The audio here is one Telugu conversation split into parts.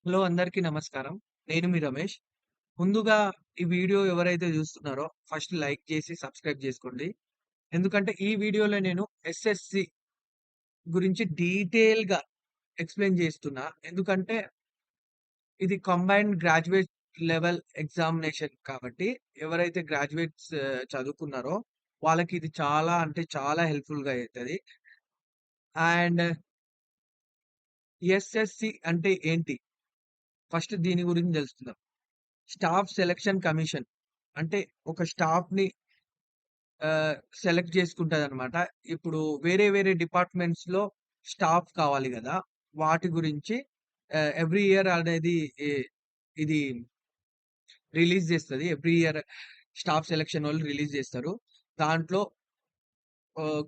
హలో! అందరికీ నమస్కారం. నేను మీ రమేష్. ముందుగా ఈ వీడియో ఎవరైతే జూస్తున్నారో ఫస్ట్ లైక్ చేసి సబ్స్క్రైబ్ జేసుకోండి. ఎందుకంటే ఈ వీడియోలో నేను ఎస్ఎస్‌సి గురించి డీటెయిల్‌గా ఎక్స్‌ప్లెయిన్ జేస్తున్నా. ఎందుకంటే ఇది కంబైన్డ్ గ్రాడ్యుయేట్ లెవెల్ ఎగ్జామినేషన్ కాబట్టి ఎవరైతే గ్రాడ్యుయేట్స్ చదువుకున్నారో వాళ్ళకి ఇది చాలా అంటే చాలా హెల్ప్‌ఫుల్‌గా అయితది. అండ్ ఎస్ఎస్‌సి అంటే ఏంటి? ఫస్ట్ దీని గురించి తెలుసుకుందాం. Staff selection commission. అంటే ఒక స్టాఫ్‌ని సెలెక్ట్ చేసుకుంటదనమాట. ఇప్పుడు వేరే వేరే డిపార్ట్‌మెంట్స్‌లో స్టాఫ్ కావాలి గదా! వాటి గురించి ఎవ్రీ ఇయర్ అనేది ఇ ఇది రిలీజ్ జేస్తది. ఎవ్రీ ఇయర్ స్టాఫ్ సెలక్షన్ వోళ్ళు రిలీజ్ జేస్తారు. దాంట్లో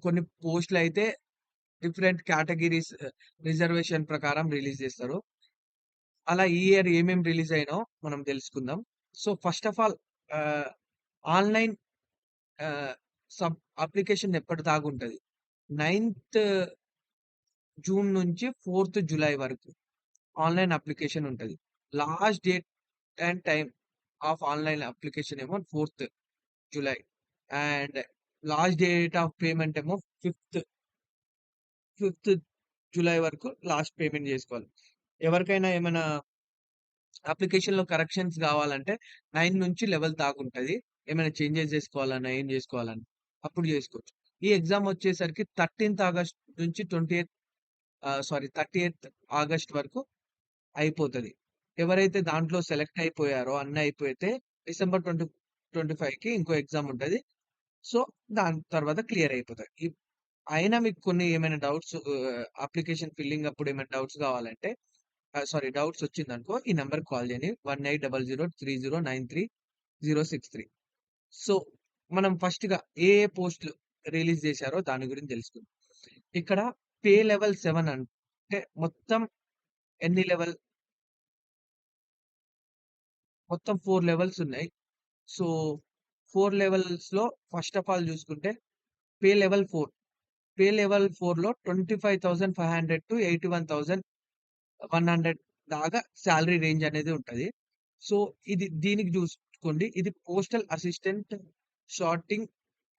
కొన్ని పోస్ట్‌లయితే డిఫరెంట్ కేటగరీస్ రిజర్వేషన్ ప్రకారం రిలీజ్ జేస్తారు. అలా ఈ ఇయర్ ఏమేం రిలీజ్ అయినాయో మనం తెలుసుకుందాం. So, first of all ah, online ah, సబ్ అప్లికేషన్ ఎప్పటిదాగుంటది. 9థ్ జూన్ నుంచి 4థ్ జులై వరకు ఆన్‌లైన్ అప్లికేషన్ ఉంటది. Last date and time of online application ఏమో 4థ్ July. And last date of payment ఏమో 5థ్ జులై వరకు లాస్ట్ పేమెంట్ జేసుకోవాలి. ఎవరికైనా ఏమైనా అప్లికేషన్‌లో కరెక్షన్స్ గావాలంటే 9 నుంచి 11 దాకుంటది. ఏమైనా చేంజెస్ జేసుకోవాలన్నా, ఏం జేసుకోవాలన్నా అప్పుడు జేసుకోవచ్చు. ఈ ఎగ్జామ్ వచ్చేసరికి 13థ్ ఆగస్ట్ నుంచి 30థ్ ఆగస్ట్ వరకు అయిపోతది. ఎవరైతే దాంట్లో సెలెక్ట్ అయిపోయారో అన్నీ అయిపోతే డిసెంబర్ 2025కి ఇంకో ఎగ్జామ్ ఉంటది. సో, దాని తర్వాత క్లియర్ అయిపోతాయి. అయినా మీకు కొన్ని ఏమైనా డౌట్స్ అప్లికేషన్ ఫిల్లింగ్ అప్పుడు ఏమైనా డౌట్స్ కావాలంటే డౌట్స్ వచ్చిందనుకో ఈ నంబర్‌కి కాల్ చేయండి. 1800 3093 సో, మనం ఫస్ట్‌గా ఏ ఏ పోస్ట్‌లు రిలీజ్ చేశారో దాని గురించి తెలుసుకుందాం. ఇక్కడ పే లెవెల్ 7 అంటే ఎన్ని లెవెల్ మొత్తం 4 లెవెల్స్ ఉన్నాయి. సో, 4 లెవెల్స్‌లో ఫస్ట్ ఆఫ్ ఆల్ చూసుకుంటే పే లెవెల్ 4. పే లెవెల్ 4లో 25,500-81,100 దాకా సాలరీ రేంజ్ అనేది ఉంటది. సో, దీనికి చూసుకోండి. ఇది పోస్టల్ అసిస్టెంట్, సార్టింగ్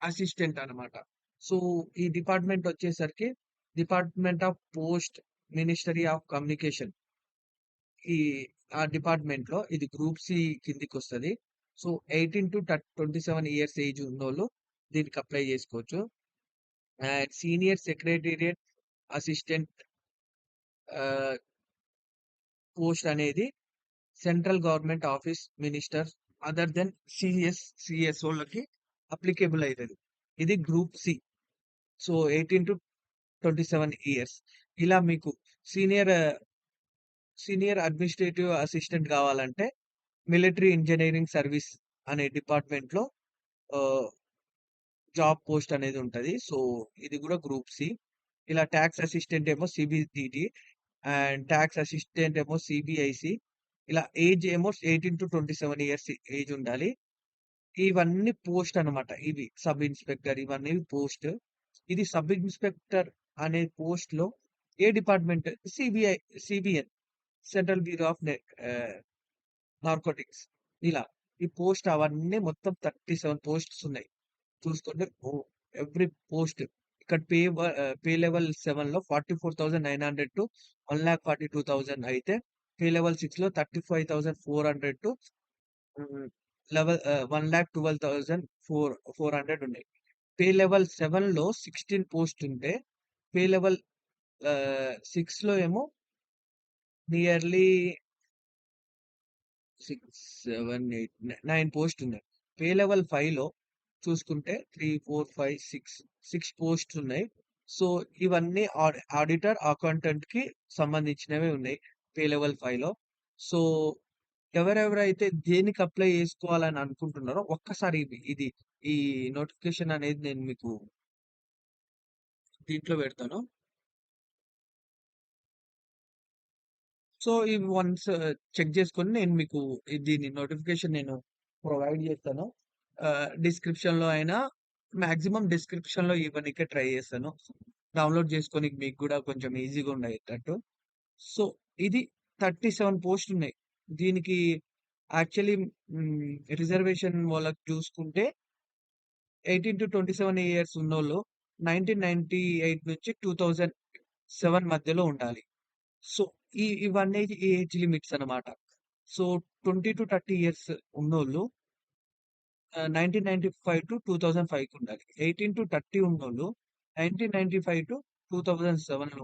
అసిస్టెంట్ అన్నమాట. సో, ఈ డిపార్ట్‌మెంట్ వచ్చేసరికి department of post, ministry of communication. ఈ డిపార్ట్‌మెంట్‌లో ఇది గ్రూప్ సి కిందికొస్తది. సో, 18-27 ఇయర్స్ ఏజ్ ఉన్నోళ్ళు దీనికి అప్లై చేసుకోవచ్చు. And senior secretariat assistant ah, post అనేది central government office minister other than సీఎస్ఓలకి అప్లికేబుల్ అయితది. ఇది గ్రూప్ సి. So, 18-27 years. ఇలా మీకు సీనియర్ సీనియర్ అడ్మినిస్ట్రేటివ్ అసిస్టెంట్ గావాలంటే మిలిటరీ ఇంజినీరింగ్ సర్వీస్ అనే డిపార్ట్‌మెంట్‌లో ఆహ్, జాబ్ పోస్ట్ అనేది ఉంటది. సో, ఇది గూడా గ్రూప్ సి. ఇలా టాక్స్ అసిస్టెంట్ ఏమో సీబీడీటీ అండ్ టాక్స్ అసిస్టెంట్ ఏమో సీబీఐసీ. ఇలా ఏజ్ ఏమో 18-27 ఇయర్స్ ఏజ్ ఉండాలి. ఇవన్నీ పోస్ట్ అన్నమాట. ఇవి సబ్ ఇన్స్‌పెక్టర్ ఇవన్నీ పోస్ట్. ఇది సబ్ ఇన్స్‌పెక్టర్ అనే పోస్ట్‌లో ఏ department CBN central bureau of narcotics ఇలా. ఈ పోస్ట్ అవన్నీ మొత్తం 37 పోస్ట్స్ ఉన్నాయి. చూసుకుంటే ఎవ్రీ పోస్ట్ ఇక్కడ పే లెవెల్ 7లో 44,900 టు 1,42,000 అయితే పే లెవెల్ 6లో 35,400 టు హ్మ్. 1,12,400 ఉన్నాయి. పే లెవెల్ 7లో 16 పోస్ట్ ఉంటే పే లెవెల్ 6లో ఏమో నియర్లీ 6, 7, 8, 9 పోస్ట్ ఉన్నాయి. పే లెవెల్ 5లో చూసుకుంటే 3, 4, 5, 6 పోస్ట్స్ ఉన్నాయి. సో, ఇవన్నీ ఆడిటర్, అకౌంటెంట్‌కి సంబంధించినవే ఉన్నాయి. Pay level 5లో. సో, ఎవరెవరైతే దేనికి అప్లై చేసుకోవాలని అనుకుంటున్నారో ఒక్కసారి ఈ నోటిఫికేషన్ అనేది నేను మీకు దీంట్లో పెడతాను. సో, ఇవి వన్స్ చెక్ చేసుకొని నేను మీకు దీని నోటిఫికేషన్ నేను ప్రొవైడ్ చేస్తాను. డిస్క్రిప్షన్‌లో అయినా మాక్సిమం డిస్క్రిప్షన్‌లో ఇవ్వనీకే ట్రై చేస్తాను. డౌన్‌లోడ్ చేసుకోనికి మీకు గూడా కొంచెం ఈజీగా ఉండేటట్టు. సో, ఇది 37 పోస్టులున్నాయి. దీనికి యాక్చువల్లీ రిజర్వేషన్ వాళ్ళకి చూసుకుంటే 18-27 ఇయర్స్ ఉన్నోళ్ళు 1998 నుంచి 2007 మధ్యలో ఉండాలి. సో, ఇవన్నీ ఏజ్ లిమిట్స్ అన్నమాట. సో, 20-30 ఇయర్స్ ఉన్నోళ్ళు 1995-2005 ఉండాలి. 18-30 ఉన్నోళ్ళు 1995-2007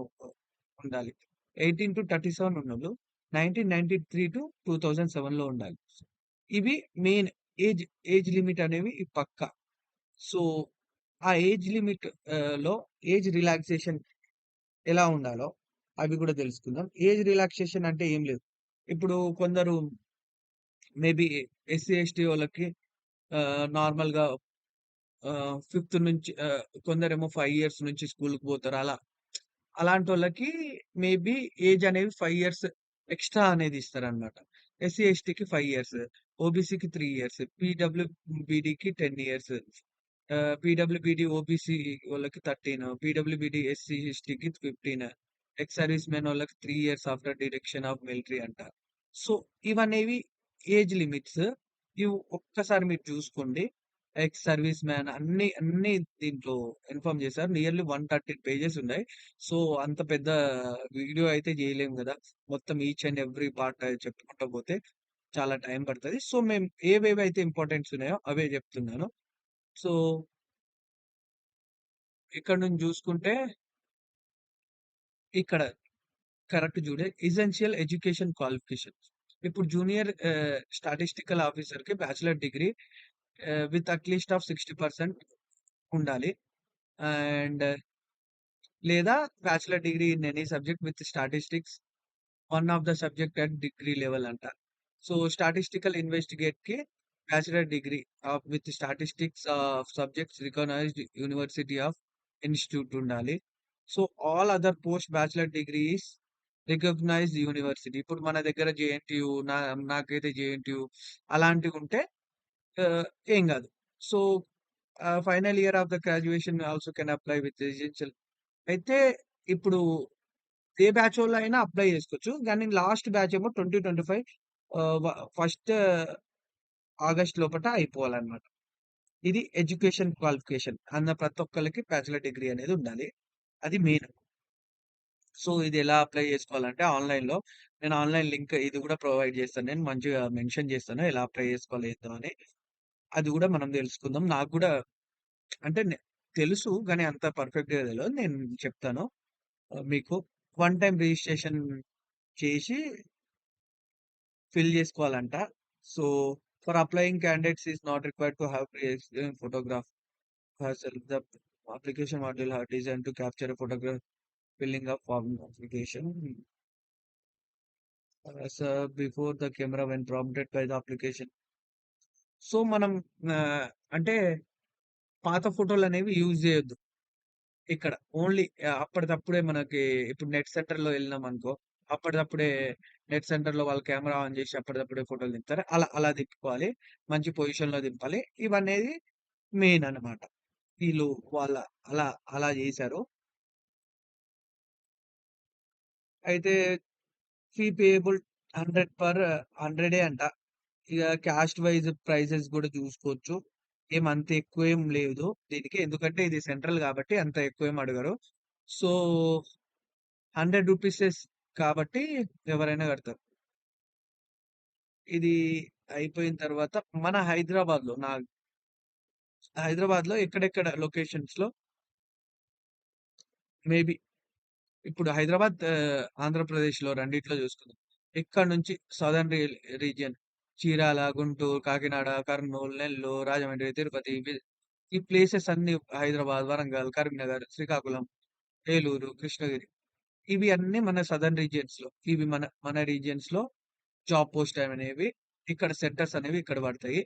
ఉండాలి. 18-37 ఉన్నోళ్ళు 1993-2007 ఉండాలి. ఇవి మెయిన్ ఏజ్ ఏజ్ లిమిట్ అనేవి పక్కా. సో, ఆ ఏజ్ లిమిట్ లో ఏజ్ రిలాక్సేషన్ ఎలా ఉండాలో అవి కూడా తెలుసుకుందాం. ఏజ్ రిలాక్సేషన్ అంటే ఏం లేదు. ఇప్పుడు కొందరు మేబీ ఎస్సీ, ఎస్టీ వాళ్ళకి నార్మల్‌గా ఫిఫ్త్ నుంచి కొందరేమో 5 ఇయర్స్ నుంచి స్కూలుకి పోతారు. అలాంటోళ్ళకి మేబీ ఏజ్ అనేవి 5 ఇయర్స్ ఎక్స్‌ట్రా అనేది ఇస్తారనమాట. ఎస్సీ, ఎస్టీకి 5 years, ఓబీసీకి 3 years, పీడబ్ల్యూబీడీకి 10 years, PWBD OBC వాళ్ళకి 13, పీడబ్ల్యూబీడీ ఎస్సీ, ఎస్టీకి 15, ఎక్స్ సర్వీస్ మెన్ వాళ్ళకి 3 years after deduction of military అంట. సో, ఇవనేవి ఏజ్ లిమిట్స్. ఇవి ఒక్కసారి మీరు చూసుకోండి. ఎక్స్ సర్వీస్ మ్యాన్ అన్ని దీంట్లో ఇన్ఫార్మ్ చేశారు. నియర్లీ 113 పేజెస్ ఉన్నాయి. సో, అంత పెద్ద వీడియో అయితే చేయలేము గదా! మొత్తం ఈచ్ అండ్ ఎవ్రీ పార్ట్ చెప్పుకుంటా పోతే చాలా టైం పడతది. సో, మేము ఏవేవైతే ఇంపార్టెంట్స్ ఉన్నాయో అవే చెప్తున్నాను. సో, ఇక్కడ నుంచి చూసుకుంటే ఇక్కడ కరెక్ట్ చూడే ఎసెన్షియల్ ఎడ్యుకేషన్ క్వాలిఫికేషన్స్. ఇప్పుడు జూనియర్ స్టాటిస్టికల్ ఆఫీసర్‌కి bachelor degree with at least of 60% ఉండాలి. అండ్ లేదా bachelor degree in any subject with statistics one of the subject at degree level అంట. సో, స్టాటిస్టికల్ ఇన్వెస్టిగేట్‌కి bachelor degree with statistics of subjects recognized university of institute ఉండాలి. So, all other post bachelor degree is recognized university. ఇప్పుడు మన దగ్గర జేఎన్‌టీయూ నాకైతే జేఎన్‌టీయూ అలాంటివుంటే ఆహ్, ఏం గాదు. So, final year of the graduation also can apply with essential. అయితే ఇప్పుడు ఏ బ్యాచోళ్ళైనా అప్లై చేసుకోవచ్చు. కానీ లాస్ట్ బ్యాచ్ ఏమో 2025 ఫస్ట్ ఆగస్ట్ లోపట అయిపోవాలన్నమాట. ఇది ఎడ్యుకేషన్ క్వాలిఫికేషన్. ప్రతి ఒక్కళ్ళకి బ్యాచిలర్ డిగ్రీ అనేది ఉండాలి. అది మెయిన్. సో, ఇది ఎలా అప్లై చేసుకోవాలంటే ఆన్‌లైన్‌లో నేను ఆన్‌లైన్ లింక్ ఇది కూడా ప్రొవైడ్ చేస్తాను. నేను మంచిగా మెన్షన్ చేస్తాను. ఎలా అప్లై చేసుకోవాలి ఏందో అని. అది కూడా మనం తెలుసుకుందాం. నాకు కూడా అంటే తెలుసు గానీ అంత పర్ఫెక్ట్‌గా తెలవదు. నేను చెప్తాను మీకు. వన్ టైమ్ రిజిస్ట్రేషన్ చేసి ఫిల్ చేసుకోవాలంట. So, for applying candidates is not required to have pre experience photograph herself. The application module are designed to capture a photograph filling up form application as before the camera when prompted by the application. So, మనం అంటే పాత ఫోటోలనేవి యూజ్ చేయొద్దు ఇక్కడ. ఓన్లీ అప్పటిదప్పుడే మనకి ఇప్పుడు నెట్ సెంటర్‌లో ఎళ్ళినామనుకో, అప్పటిదప్పుడే నెట్ సెంటర్‌లో వాళ్ళు కెమెరా ఆన్ చేసి అప్పటిదప్పుడే ఫోటోలు దింపుతారు. అలా దింపుకోవాలి. మంచి పొజిషన్‌లో దింపాలి. ఇవనేది మెయిన్ అన్నమాట. వీళ్ళు వాళ్ళ అలా అలా చేశారు. అయితే ఫీ పేయబుల్ 100 పర్ 100 అంట. ఇగ క్యాస్ట్ వైస్ ప్రైసెస్ గూడా చూసుకోవచ్చు. అంత ఎక్కువేం లేదు దీనికి. ఎందుకంటే ఇది సెంట్రల్ గాబట్టి అంత ఎక్కువేం అడగరు. సో, రూ. 100 కాబట్టి ఎవరైనా కడతారు. ఇది అయిపోయిన తర్వాత మన హైదరాబాద్‌లో ఎక్కడెక్కడ లొకేషన్స్‌లో మేబీ ఇప్పుడు హైదరాబాద్, ఆంధ్రప్రదేశ్‌లో రెండిట్లో చూసుకుందాం. ఇక్కడ నుంచి సదర్న్ రీజియన్ చీరాల, గుంటూరు, కాకినాడ, కర్నూలు, నెల్లూరు, రాజమండ్రి, తిరుపతి ఈ ప్లేసెస్ అన్నీ హైదరాబాద్, వరంగల్, కరీంనగర్, శ్రీకాకుళం, ఏలూరు, కృష్ణగిరి ఇవి అన్నీ మన సదర్న్ రీజియన్స్‌లో. ఇవి మన మన రీజియన్స్‌లో జాబ్ పోస్ట్ అనేవి ఇక్కడ సెంటర్స్ అనేవి ఇక్కడ పడతాయి.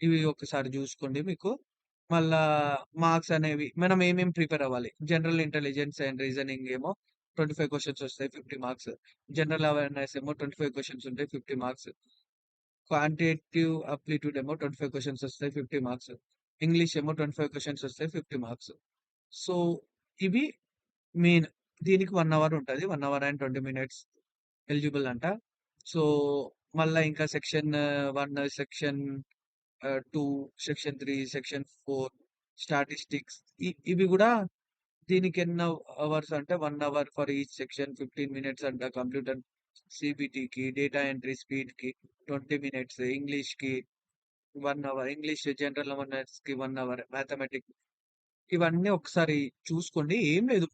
ఇవి ఒకసారి జూసుకోండి మీకు. మళ్ళా మార్క్స్ అనేవి మనం ఏమేం ప్రిపేర్ అవ్వాలి. జనరల్ ఇంటెలిజెన్స్ అండ్ రీజనింగ్ ఏమో 25 క్వెషన్స్ వస్తాయి 50 మార్క్స్. జనరల్ అవేర్‌నెస్ ఏమో 25 క్వెషన్స్ ఉంటాయి 50 మార్క్స్. క్వాంటిటేటివ్ అప్టిట్యూడ్ ఏమో 25 క్వెషన్స్ వస్తాయి 50 మార్క్స్. ఇంగ్లీష్ ఏమో 25 క్వెషన్స్ వస్తాయి 50 మార్క్స్. సో, ఇవి మెయిన్. దీనికి 1 అవర్ ఉంటది. 1 అవర్ అండ్ 20 మినిట్స్. ఎలిజిబుల్ అంట. సో, మళ్ళా ఇంకా section 1, section 2, section 3, section 4 statistics ఇవి గూడా దీనికి ఎన్ని అవర్స్ అంటే 1 hour for each section, 15 minutes అంట కంప్యూటర్ సీబీటీకి, డేటా ఎంట్రీ స్పీడ్‌కి 20 మినిట్స్, ఇంగ్లీష్‌కి 1 అవర్, ఇంగ్లీష్ జనరల్ అవేర్‌నెస్‌కి 1 అవర్, మ్యాథమెటిక్స్ ఇవన్నీ ఒకసారి చూసుకోండి. ఏం లేదు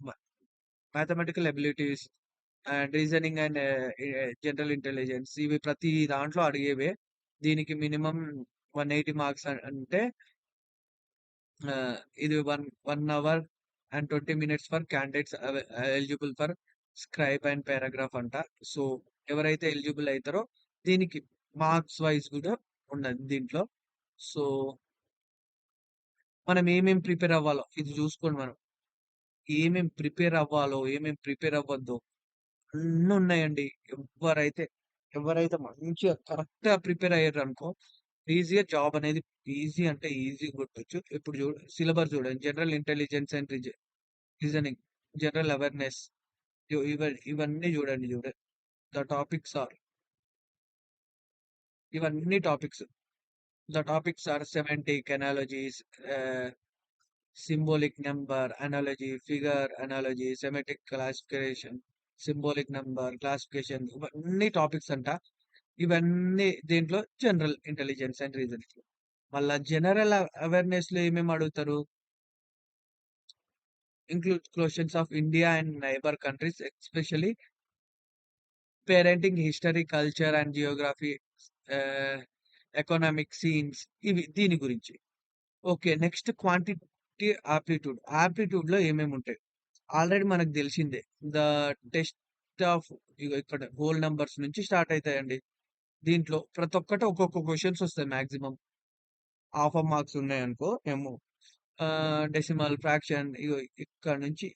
mathematical abilities and reasoning and general intelligence ఇవి ప్రతి దాంట్లో అడిగేవే. దీనికి మినిమమ్ 180 మార్క్స్ అంటే ఇది 1 hour and 20 minutes for candidates eligible for scribe and paragraph అంట. సో, ఎవరైతే ఎలిజిబుల్ అయితారో దీనికి మార్క్స్ వైస్ కూడా ఉన్నది దీంట్లో. సో, మనం ఏమేం ప్రిపేర్ అవ్వాలో ఇది చూసుకోండి మనం. ఏమేం ప్రిపేర్ అవ్వాలో, ఏమేం ప్రిపేర్ అవ్వద్దో అన్నున్నాయండి. ఎవ్వరైతే, ఎవరైతే మంచిగా కరెక్ట్‌గా ప్రిపేర్ అయ్యారనుకో, ఈజీగా జాబ్ అనేది ఈజీ అంటే ఈజీగా కొట్టొచ్చు. ఇప్పుడు సిలబస్ చూడండి. General intelligence and reasoning, general awareness ఇవన్నీ చూడండి. ద టాపిక్స్ ఆర్ ఇవన్నీ topics. The topics are semantic analogies, ah, symbolic number analogy, figure analogy, semantic classification, symbolic number classification ఇవన్నీ టాపిక్స్ అంట. ఇవన్నీ దీంట్లో జనరల్ ఇంటెలిజెన్స్ అండ్ రీజనింగ్. మళ్ళా జనరల్ అవేర్‌నెస్‌లో ఏమేమి అడుగుతారు? Include questions of India and neighbour countries especially pertaining, history, culture and geography, ah, economic scenes ఇవి దీని గురించి. ఓకే. Next quantity aptitude. ఆప్టిట్యూడ్‌లో ఏమేమి ఉంటాయి? ఆల్రెడీ మనకు తెలిసిందే. ద టెస్ట్ ఆఫ్ ఇగో ఇక్కడ హోల్ నంబర్స్ నుంచి స్టార్ట్ అయితాయండి. దీంట్లో ప్రతి ఒక్కటి ఒక్కొక్క క్వెషన్స్ వస్తాయి మాక్సిమం. హాఫ్ ఆఫ్ మార్క్స్ ఉన్నాయనుకో ఏమో డెసిమల్, ఫ్రాక్షన్ ఇగో ఇక్కడ నుంచి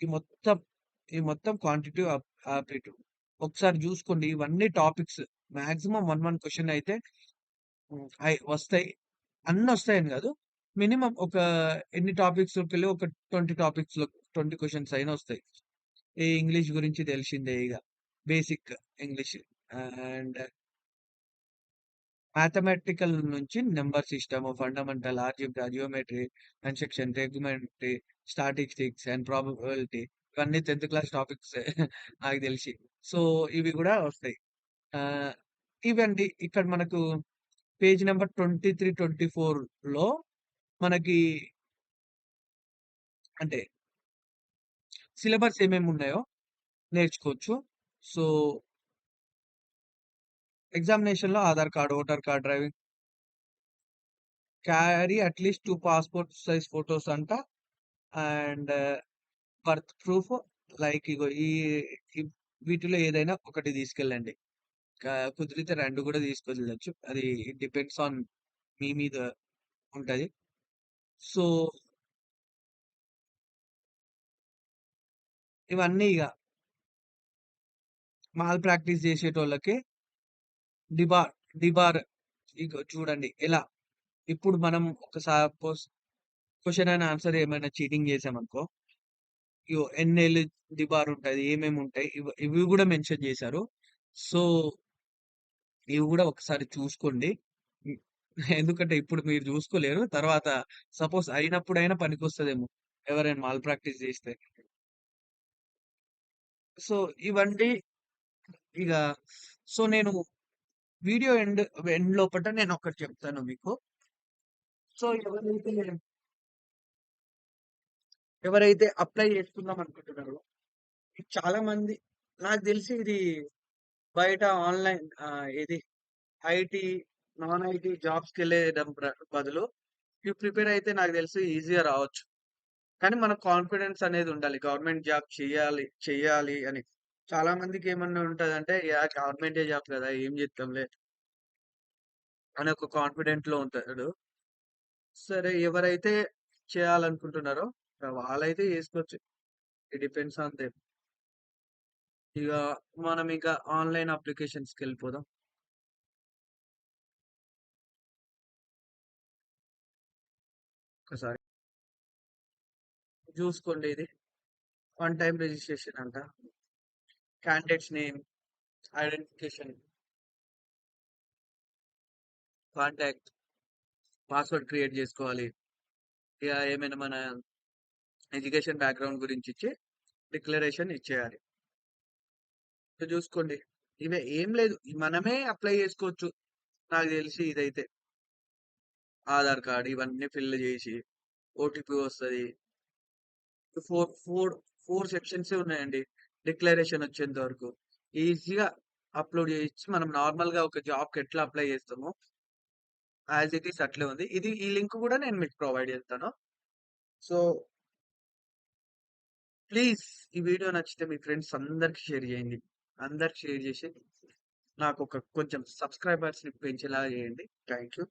ఈ మొత్తం ఈ మొత్తం క్వాంటిటివ్ ఆప్టిట్యూడ్. ఒకసారి చూసుకోండి ఇవన్నీ టాపిక్స్ మాక్సిమం 1 క్వెషన్ అయితే వస్తాయి. అన్నొస్తాయని గాదు. మినిమమ్ ఒక ఎన్ని టాపిక్స్‌లోకెళ్ళి ఒక 20 టాపిక్స్‌లో 20 క్వెషన్స్ అయినా వస్తాయి. ఈ ఇంగ్లీష్ గురించి తెలిసిందే ఇగ. బేసిక్ ఇంగ్లీష్ అండ్ మ్యాథమెటికల్ నుంచి number system, fundamental, algebra, geometry, construction, trigonometry, statistics and probability ఇవన్నీ 10థ్ క్లాస్ టాపిక్సే నాకు తెలిసి. సో, ఇవి గూడా వస్తాయి. ఆహ్, ఇవండి ఇక్కడ మనకు పేజ్ నంబర్ 23, 24లో మనకి అంటే సిలబస్ ఏమేమున్నాయో నేర్చుకోవచ్చు. సో, ఎగ్జామినేషన్‌లో Aadhaar card, voter card, driving carry at least 2 passport size photos అంట. అండ్ బర్త్ ప్రూఫ్ లైక్ ఇగో ఈ వీటిలో ఏదైనా ఒకటి తీసుకెళ్ళండి. కుదిరితే 2 కూడా తీసుకెళ్ళొచ్చు. అది డిపెండ్స్ ఆన్ మీ మీద ఉంటది. సో, ఇవన్నీ ఇగ మాల్ ప్రాక్టీస్ చేసేటోళ్ళకి డిబార్ డిబార్ ఇగో చూడండి ఎలా ఇప్పుడు మనం ఒక సపోజ్ క్వెషన్ అండ్ ఆన్సర్ ఏమైనా చీటింగ్ చేసామనుకో, ఇగో ఎన్నేళ్ళు డిబార్ ఉంటది, ఏమేమి ఉంటాయి ఇవి కూడా మెన్షన్ చేశారు. సో, ఇవి గూడా ఒకసారి చూసుకోండి. హ్మ్. ఎందుకంటే ఇప్పుడు మీరు జూసుకోలేరు. తర్వాత సపోజ్ అయినప్పుడైనా పనికొస్తదేమో. ఎవరైనా మాల్ ప్రాక్టీస్ జేస్తే. సో, ఇవన్నీ ఇగ సో, నేను వీడియో ఎండ్ లోపట నేనొకటి చెప్తాను మీకు. సో, ఎవరైతే అప్లై చేసుకుందాం అనుకుంటున్నారో చాలా మంది నాకు దెలిసి ఇది బయట ఆన్‌లైన్ ఏది ఐటీ, నాన్ ఐటీ జాబ్స్‌కెళ్ళేయడం బదులు ఇవి ప్రిపేర్ అయితే నాకు తెలిసి ఈజీగా రావచ్చు. కానీ మనకు కాన్ఫిడెన్స్ అనేది ఉండాలి. గవర్నమెంట్ జాబ్ చెయ్యాలి అని. చాలా మందికి ఏమన్నా ఉంటదంటే, యాహ్! గవర్నమెంటే జాబ్ కదా! ఏం జేత్తంలే అని ఒక కాన్ఫిడెంట్‌లో ఉంటాడు. సరే ఎవరైతే చేయాలనుకుంటున్నారో వాళ్ళైతే చేసుకోవచ్చు. It depends on them. ఇగ మనం ఇంకా ఆన్‌లైన్ అప్లికేషన్స్‌కెళ్ళిపోదాం. ఒకసారి జూసుకోండి ఇది. వన్ టైమ్ రిజిస్ట్రేషన్ అంట. Candidates name, identification, contact, password create చేసుకోవాలి. ఇక ఏమైనా మన ఎడ్యుకేషన్ బ్యాక్గ్రౌండ్ గురించి ఇచ్చి డిక్లరేషన్ ఇచ్చేయాలి. సో చూసుకోండి. ఇవే ఏం లేదు. మనమే అప్లై చేసుకోవచ్చు. నాకు తెలిసి ఇదైతే ఆధార్ కార్డ్ ఇవన్నీ ఫిల్ చేసి ఓటీపీ వస్తది. ఫోర్ ఫోర్ ఫోర్ సెక్షన్స్ ఉన్నాయండి. డిక్లరేషన్ వచ్చేంత వరకు ఈజీగా అప్లోడ్ చేయొచ్చు. మనం నార్మల్ గా ఒక జాబ్ కి ఎట్లా అప్లై చేస్తామో యాజ్ ఇట్ ఈస్ అట్లే ఉంది. ఈ లింక్ కూడా నేను మీకు ప్రొవైడ్ చేస్తాను. సో ప్లీజ్ ఈ వీడియో నచ్చితే మీ ఫ్రెండ్స్ అందరికి షేర్ చేయండి. అందరికి షేర్ చేసి నాకు ఒక కొంచెం సబ్స్క్రైబర్స్ ని పెంచేలా చేయండి. Thank you.